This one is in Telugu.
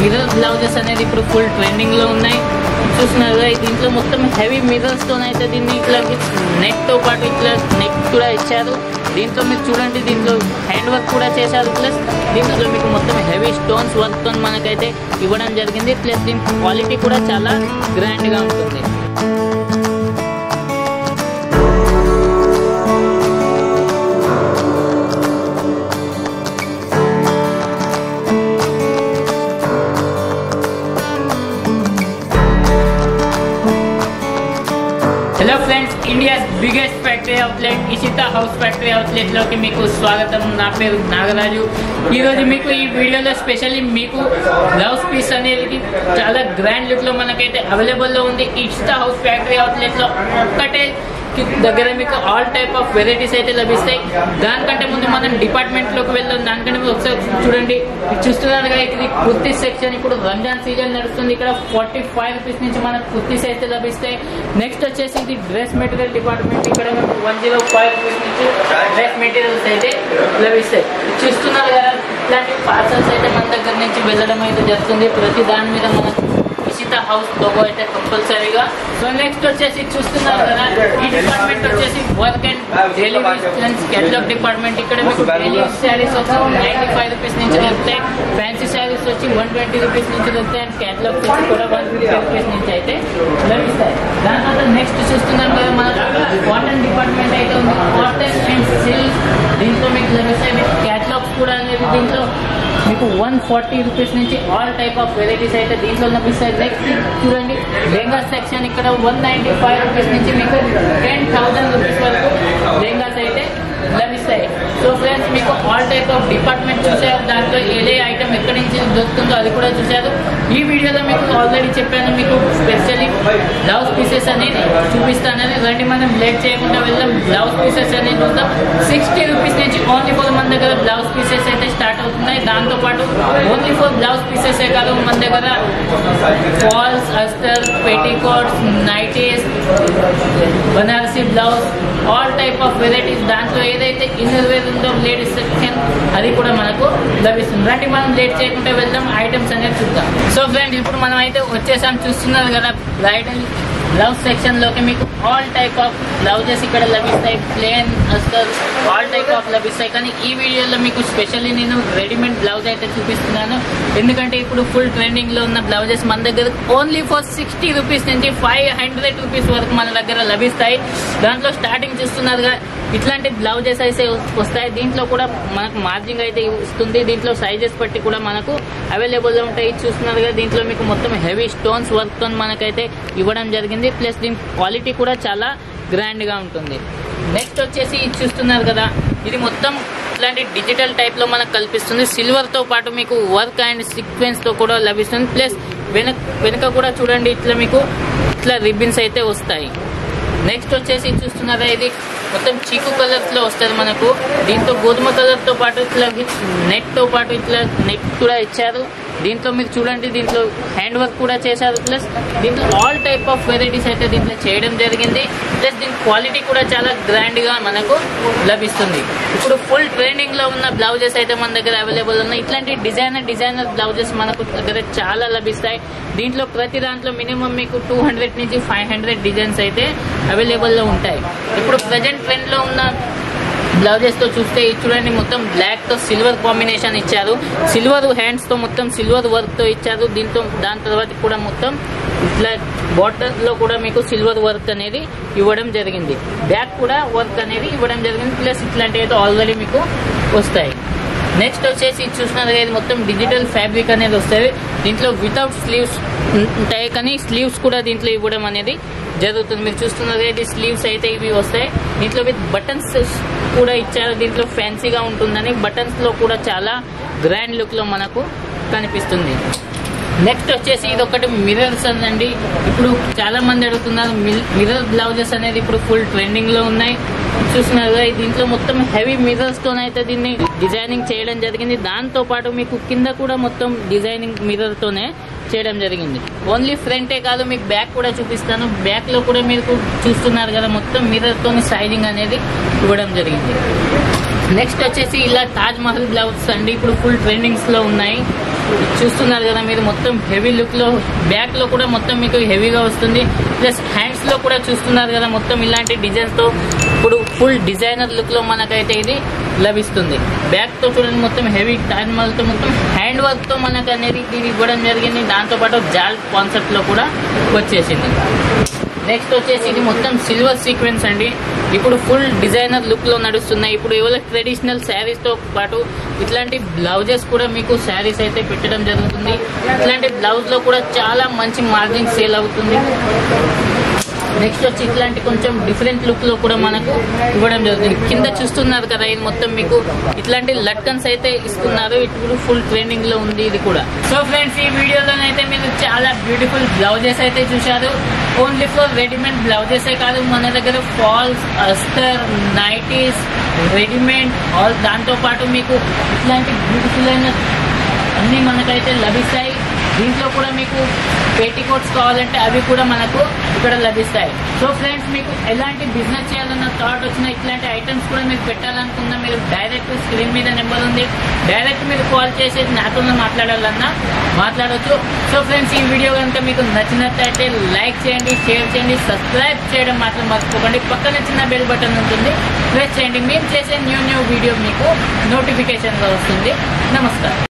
మిర్రర్ బ్లౌజెస్ అనేది ఇప్పుడు ఫుల్ ట్రెండింగ్ లో ఉన్నాయి. చూస్తున్నారు కదా, దీంట్లో మొత్తం హెవీ మిర్రర్స్ తో అయితే దీన్ని ఇట్లా నెక్ తో పాటు ఇట్లా నెక్ కూడా ఇచ్చారు. దీంట్లో మీరు చూడండి, దీంట్లో హ్యాండ్ వర్క్ కూడా చేశారు. ప్లస్ దీంట్లో మీకు మొత్తం హెవీ స్టోన్స్ వర్క్ తో మనకైతే ఇవ్వడం జరిగింది. ప్లస్ దీని క్వాలిటీ కూడా చాలా గ్రాండ్ గా ఉంటుంది. Hello friends, India's biggest factory outlet Ishita house factory outlet లోకి మీకు స్వాగతం. నా పేరు నాగరాజు. ఈరోజు మీకు ఈ వీడియోలో స్పెషల్లీ మీకు బ్లౌజ్ పీస్ అనేది చాలా గ్రాండ్ లుక్ లో మనకైతే అవైలబుల్ లో ఉంది. ఇషితా హౌస్ ఫ్యాక్టరీ అవుట్లెట్ లో ఒక్కటే దగ్గర మీకు ఆల్ టైప్ ఆఫ్ వెరైటీస్ అయితే లభిస్తాయి. దానికంటే ముందు మనం డిపార్ట్మెంట్ లోకి వెళ్దాం. దానికంటే ముందు ఒకసారి చూడండి, చూస్తున్నారుగా ఇది కుర్తీ సెక్షన్. ఇప్పుడు రంజాన్ సీజన్ నడుస్తుంది. ఇక్కడ 45 రూపీస్ నుంచి మనకు కుర్తీస్ అయితే లభిస్తాయి. నెక్స్ట్ వచ్చేసి ఇది డ్రెస్ మెటీరియల్ డిపార్ట్మెంట్. ఇక్కడ మనకు 105 రూపీస్ నుంచి డ్రెస్ మెటీరియల్స్ అయితే లభిస్తాయి. చూస్తున్నారు కదా, ఇట్లాంటి పార్సల్స్ అయితే మన దగ్గర నుంచి వెళ్ళడం అయితే జరుగుతుంది. ప్రతి దాని మీద మనకు ఇషితా హౌస్ లోగో అయితే కంపల్సరీగా. సో నెక్స్ట్ వచ్చేసి చూస్తున్నారు కదా, ఈ డిపార్ట్మెంట్ వచ్చేసి work and daily wear catalogue department. ఇక్కడ మీకు డైలీ శారీస్ వచ్చి 95 రూపీస్ నుంచి దొరుకుతాయి. ఫ్యాన్సీ శారీస్ వచ్చి 120 రూపీస్ నుంచి దొరుకుతాయి. అండ్ కేటలాగ్స్ వచ్చి కూడా 150 రూపీస్ నుంచి అయితే లభిస్తాయి. దాని తర్వాత నెక్స్ట్ చూస్తున్నాం కదా, మన కాటన్ డిపార్ట్మెంట్ అయితే ఉంది. కాటన్ అండ్ సిల్క్ దీంట్లో మీకు లభిస్తాయి. మీకు కేటలాగ్స్ కూడా అనేది దీంట్లో మీకు 140 రూపీస్ నుంచి ఆల్ టైప్ ఆఫ్ వెరైటీస్ అయితే దీంట్లో లభిస్తాయి. నెక్స్ట్ చూడండి, లెహంగా సెక్షన్. ఇక్కడ 195 రూపీస్ నుంచి మీకు 10,000 రూపీస్ వరకు లెహంగాస్ అయితే లభిస్తాయి. సో ఫ్రెండ్స్, మీకు ఆల్ టైప్ ఆఫ్ డిపార్ట్మెంట్ చూసారు. దాంట్లో ఏ ఐటమ్ ఎక్కడి నుంచి దొరుకుతుందో అది కూడా చూశారు. ఈ వీడియోలో మీకు ఆల్రెడీ చెప్పాను, మీకు స్పెషల్లీ బ్లౌజ్ పీసెస్ అనేది చూపిస్తానని. రండి మనం లేట్ చేయకుండా వెళ్దాం. బ్లౌజ్ పీసెస్ అనేది చూద్దాం. 60 రూపీస్ నుంచి ఓన్లీ ఫర్ మన దగ్గర బ్లౌజ్ పీసెస్ అయితే స్టార్ట్ అవుతున్నాయి. దాంతోపాటు ఓన్లీ ఫర్ బ్లౌజ్ పీసెస్ కాదు, మన దగ్గర ఫాల్స్, అస్టర్, petticoats, nighties, Banarasi blouse, all type of varieties. దాంట్లో ఏదైతే ఇన్నర్ వేర్ ఉందో లేడీస్ సెక్షన్ అది కూడా మనకు లభిస్తుంది. రండి మనం లేట్ చేయకుండా వెళ్దాం, ఐటమ్స్ అనేది చూద్దాం. సో ఫ్రెండ్స్, ఇప్పుడు మనం అయితే వచ్చేసాం. చూస్తున్నారు కదా, బ్రైడల్ బ్లౌజ్ సెక్షన్ లోకి మీకు ఆల్ టైప్ ఆఫ్ బ్లౌజెస్ ఇక్కడ లభిస్తాయి. ప్లేన్, అస్టర్, ఆల్ టైప్ ఆఫ్ లభిస్తాయి. కానీ ఈ వీడియోలో మీకు స్పెషల్లీ నేను రెడీమేడ్ బ్లౌజ్ అయితే చూపిస్తున్నాను. ఎందుకంటే ఇప్పుడు ఫుల్ ట్రెండింగ్ లో ఉన్న బ్లౌజెస్ మన దగ్గర ఓన్లీ ఫర్ 60 రూపీస్ నుంచి 500 రూపీస్ వరకు మన దగ్గర లభిస్తాయి. దాంట్లో స్టార్టింగ్ చూస్తున్నారుగా, ఇట్లాంటి బ్లౌజెస్ అయితే వస్తాయి. దీంట్లో కూడా మనకు మార్జింగ్ అయితే ఇస్తుంది. దీంట్లో సైజెస్ బట్టి కూడా మనకు అవైలబుల్ ఉంటాయి. చూస్తున్నారుగా, దీంట్లో మీకు మొత్తం హెవీ స్టోన్స్ వర్క్ తో మనకైతే ఇవ్వడం జరిగింది. ప్లస్ దీని క్వాలిటీ కూడా చాలా గ్రాండ్ గా ఉంటుంది. నెక్స్ట్ వచ్చేసి చూస్తున్నారు కదా, ఇది మొత్తం ఇట్లాంటి డిజిటల్ టైప్ లో మనకు కల్పిస్తుంది. సిల్వర్ తో పాటు మీకు వర్క్ అండ్ సీక్వెన్స్ తో కూడా లభిస్తుంది. ప్లస్ వెనుక కూడా చూడండి, ఇట్లా మీకు ఇట్లా రిబ్బన్స్ అయితే వస్తాయి. నెక్స్ట్ వచ్చేసి చూస్తున్నారా, ఇది మొత్తం చీకు కలర్స్ లో వస్తుంది మనకు. దీంతో గోధుమ కలర్ తో పాటు ఇట్లా నెక్ తో పాటు ఇట్లా నెక్ కూడా ఇచ్చారు. దీంట్లో మీరు చూడండి, దీంట్లో హ్యాండ్ వర్క్ కూడా చేశారు. ప్లస్ దీంట్లో ఆల్ టైప్ ఆఫ్ వెరైటీస్ అయితే దీంట్లో చేయడం జరిగింది. ప్లస్ దీని క్వాలిటీ కూడా చాలా గ్రాండ్ గా మనకు లభిస్తుంది. ఇప్పుడు ఫుల్ ట్రెండింగ్ లో ఉన్న బ్లౌజెస్ అయితే మన దగ్గర అవైలబుల్ ఉన్నాయి. ఇట్లాంటి డిజైనర్ బ్లౌజెస్ మనకు దగ్గర చాలా లభిస్తాయి. దీంట్లో ప్రతి దాంట్లో మినిమం మీకు 200 నుంచి 500 డిజైన్స్ అయితే అవైలబుల్ లో ఉంటాయి. ఇప్పుడు ప్రజెంట్ ట్రెండ్ లో ఉన్న బ్లౌజెస్ తో చూస్తే చూడండి, మొత్తం బ్లాక్ తో సిల్వర్ కాంబినేషన్ ఇచ్చారు. సిల్వర్ హ్యాండ్స్ తో మొత్తం సిల్వర్ వర్క్ తో ఇచ్చారు. దాని తర్వాత కూడా మొత్తం ఇట్లా బార్డర్ లో కూడా మీకు సిల్వర్ వర్క్ అనేది ఇవ్వడం జరిగింది. బ్యాక్ కూడా వర్క్ అనేది ఇవ్వడం జరిగింది. ప్లస్ ఇట్లాంటివి అయితే ఆల్రెడీ మీకు వస్తాయి. నెక్స్ట్ వచ్చేసి చూసినారు, ఇది మొత్తం డిజిటల్ ఫ్యాబ్రిక్ అనేది వస్తుంది. దీంట్లో వితౌట్ స్లీవ్స్ ఉంటాయి, కానీ స్లీవ్స్ కూడా దీంట్లో ఇవ్వడం అనేది జరుగుతుంది. మీరు చూస్తున్నది ఇది స్లీవ్స్ అయితే ఇవి వస్తాయి. దీంట్లో విత్ బటన్స్ కూడా ఇచ్చారు. దీంట్లో ఫ్యాన్సీగా ఉంటుందని బటన్స్ లో కూడా చాలా గ్రాండ్ లుక్ లో మనకు కనిపిస్తుంది. నెక్స్ట్ వచ్చేసి ఇది ఒకటి మిర్రర్స్ అండి. ఇప్పుడు చాలా మంది అడుగుతున్నారు, మిర్రర్ బ్లౌజెస్ అనేది ఇప్పుడు ఫుల్ ట్రెండింగ్ లో ఉన్నాయి. చూస్తున్నారు కదా, దీంట్లో మొత్తం హెవీ మిర్రర్స్ తోనైతే దీన్ని డిజైనింగ్ చేయడం జరిగింది. దాంతో పాటు మీకు కింద కూడా మొత్తం డిజైనింగ్ మిర్రర్ తోనే చేయడం జరిగింది. ఓన్లీ ఫ్రంటే కాదు, మీకు బ్యాక్ కూడా చూపిస్తాను. బ్యాక్ లో కూడా మీరు చూస్తున్నారు కదా, మొత్తం మిర్రర్ తోని సైజింగ్ అనేది ఇవ్వడం జరిగింది. నెక్స్ట్ వచ్చేసి ఇలా తాజ్ మహల్ బ్లౌజ్ అండి, ఇప్పుడు ఫుల్ ట్రెండింగ్స్ లో ఉన్నాయి. చూస్తున్నారు కదా మీరు, మొత్తం హెవీ లుక్ లో బ్యాక్ లో కూడా మొత్తం మీకు హెవీగా వస్తుంది. ప్లస్ హ్యాండ్స్ లో కూడా చూస్తున్నారు కదా మొత్తం ఇలాంటి డిజైన్స్ తో ఇప్పుడు ఫుల్ డిజైనర్ లుక్ లో మనకైతే ఇది లభిస్తుంది. బ్యాక్ తో చూడండి మొత్తం హెవీ టర్మల్ తో మొత్తం హ్యాండ్ వర్క్ తో మనకు అనేది ఇది ఇవ్వడం జరిగింది. దాంతో పాటు జాల్ కాన్సెప్ట్ లో కూడా వచ్చేసింది. నెక్స్ట్ వచ్చేసి ఇది మొత్తం సిల్వర్ సీక్వెన్స్ అండి. ఇప్పుడు ఫుల్ డిజైనర్ లుక్ లో నడుస్తున్నాయి. ఇప్పుడు ఎవరికి ట్రెడిషనల్ శారీస్ తో పాటు ఇట్లాంటి బ్లౌజెస్ కూడా మీకు శారీస్ అయితే పెట్టడం జరుగుతుంది. ఇట్లాంటి బ్లౌజ్ లో కూడా చాలా మంచి మార్జిన్ సేల్ అవుతుంది. నెక్స్ట్ వచ్చి ఇట్లాంటి కొంచెం డిఫరెంట్ లుక్ లో కూడా మనకు ఇవ్వడం జరుగుతుంది. కింద చూస్తున్నారు కదా ఇది మొత్తం మీకు ఇట్లాంటి లట్కన్స్ అయితే ఇస్తున్నారు. ఇప్పుడు ఫుల్ ట్రెండింగ్ లో ఉంది ఇది కూడా. సో ఫ్రెండ్స్, ఈ వీడియోలోనైతే మీరు చాలా బ్యూటిఫుల్ బ్లౌజెస్ అయితే చూశారు. ఓన్లీ ఫర్ రెడీమేడ్ బ్లౌజెసే కాదు, మన దగ్గర ఫాల్స్, అస్తర్, నైటీస్, రెడీమేడ్ ఆల్ దాంతో పాటు మీకు ఇట్లాంటి బ్యూటిఫుల్ అయిన అన్ని మనకైతే లభిస్తాయి. దీంట్లో కూడా మీకు పేటికోట్స్ కావాలంటే అవి కూడా మనకు ఇక్కడ లభిస్తాయి. సో ఫ్రెండ్స్, మీకు ఎలాంటి బిజినెస్ చేయాలన్న థాట్ వచ్చినా ఇట్లాంటి ఐటమ్స్ కూడా మీరు పెట్టాలనుకున్నా మీరు డైరెక్ట్ స్క్రీన్ మీద నెంబర్ ఉంది, డైరెక్ట్ మీరు కాల్ చేసి నాతో మాట్లాడాలన్నా మాట్లాడవచ్చు. సో ఫ్రెండ్స్, ఈ వీడియో కనుక మీకు నచ్చినట్లయితే లైక్ చేయండి, షేర్ చేయండి, సబ్స్క్రైబ్ చేయడం మాత్రం మర్చిపోకండి. పక్కన చిన్న బెల్ బటన్ ఉంటుంది, ప్రెస్ చేయండి. మేము చేసే న్యూ వీడియో మీకు నోటిఫికేషన్గా వస్తుంది. నమస్కారం.